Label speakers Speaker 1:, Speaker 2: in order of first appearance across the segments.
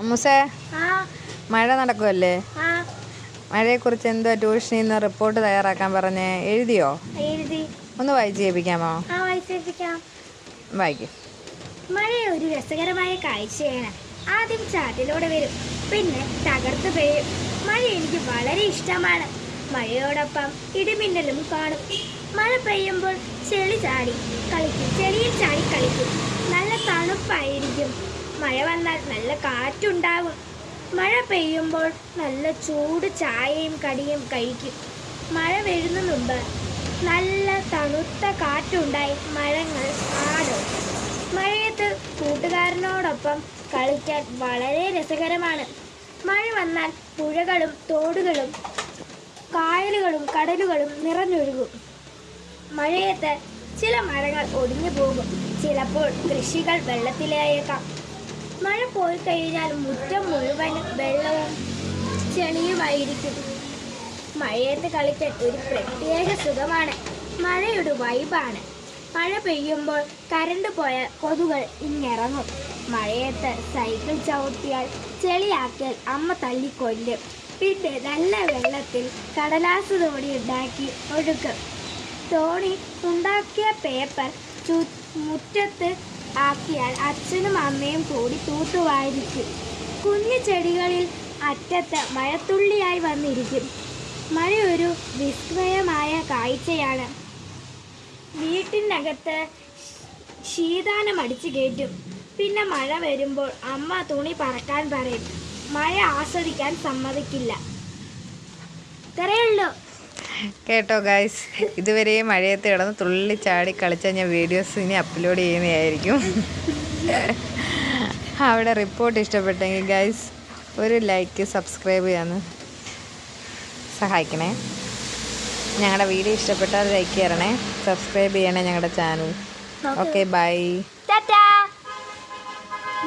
Speaker 1: അമ്മൂസേ, മഴ നടക്കുമല്ലേ? മഴയെക്കുറിച്ച് എന്തോ ട്യൂഷനിൽ നിന്ന് റിപ്പോർട്ട് തയ്യാറാക്കാൻ പറഞ്ഞേ, എഴുതിയോ? ഒന്ന് വായിച്ച് കേൾപ്പിക്കാമോ? വായിക്കും.
Speaker 2: മഴ ഒരു രസകരമായ കാഴ്ചയാണ്. ആദ്യം ചാറ്റിലൂടെ വരും, പിന്നെ തകർത്ത് പെയ്യും. മഴ എനിക്ക് വളരെ ഇഷ്ടമാണ്. മഴയോടൊപ്പം ഇടിമിന്നലും കാണും. മഴ പെയ്യുമ്പോൾ ചെളിയിൽ ചാടി കളിക്കും. നല്ല തണുപ്പായിരിക്കും. മഴ വന്നാൽ നല്ല കാറ്റുണ്ടാകും. മഴ പെയ്യുമ്പോൾ നല്ല ചൂട് ചായയും കടിയും കഴിക്കും. മഴ വരുന്ന മുമ്പ് നല്ല തണുത്ത കാറ്റുണ്ടായി മരങ്ങൾ ആടും. മഴയത്ത് കൂട്ടുകാരനോടൊപ്പം കളിക്കാൻ വളരെ രസകരമാണ്. മഴ വന്നാൽ പുഴകളും തോടുകളും കായലുകളും കടലുകളും നിറഞ്ഞൊഴുകും. മഴയത്ത് ചില മരങ്ങൾ ഒടിഞ്ഞു പോകും. ചിലപ്പോൾ കൃഷികൾ വെള്ളത്തിലായേക്കാം. മഴ പോയി കഴിഞ്ഞാൽ മുറ്റം മുഴുവൻ വെള്ളവും ചെളിയുമായിരിക്കും. മഴയത്ത് കളിക്കാൻ ഒരു പ്രത്യേക സുഖമാണ്. മഴയുടെ വൈബാണ്. മഴ പെയ്യുമ്പോൾ കരണ്ട് പോയാൽ കൊതുകൾ ഇങ്ങിറങ്ങും. മഴയത്ത് സൈക്കിൾ ചവിട്ടിയാൽ ചെളിയാക്കിയാൽ അമ്മ തല്ലിക്കൊല്ലും. പിന്നെ നല്ല വെള്ളത്തിൽ കടലാസ് തോണി ഉണ്ടാക്കി ഒഴുക്കും. തോണി ഉണ്ടാക്കിയ പേപ്പർ മുറ്റത്ത് ആക്കിയാൽ അച്ഛനും അമ്മയും കൂടി തൂത്തുവായിരിക്കും. കുഞ്ഞു ചെടികളിൽ അറ്റത്ത് മഴത്തുള്ളിയായി വന്നിരിക്കും. മഴ ഒരു വിസ്മയമായ കാഴ്ചയാണ്. വീട്ടിനകത്ത് ശീതാനം അടിച്ചു കയറ്റും. പിന്നെ മഴ വരുമ്പോൾ അമ്മ തുണി പറക്കാൻ പറയും. മഴ ആസ്വദിക്കാൻ സമ്മതിക്കില്ല. ഇത്രയുള്ളൂ.
Speaker 1: കേട്ടോ ഗൈസ്, ഇതുവരെ മഴയത്ത് കിടന്ന് തുള്ളിച്ചാടി കളിച്ച ഞാൻ വീഡിയോസ് ഇനി അപ്ലോഡ് ചെയ്യുന്നതായിരിക്കും. അവിടെ റിപ്പോർട്ട് ഇഷ്ടപ്പെട്ടെങ്കിൽ ഗൈസ് ഒരു ലൈക്ക്, സബ്സ്ക്രൈബ് ചെയ്യാന്ന് സഹായിക്കണേ. ഞങ്ങളുടെ വീഡിയോ ഇഷ്ടപ്പെട്ടാൽ ലൈക്ക് ചെയ്യണേ, സബ്സ്ക്രൈബ് ചെയ്യണേ ഞങ്ങളുടെ channel. Okay, bye.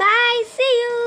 Speaker 2: Bye, see U.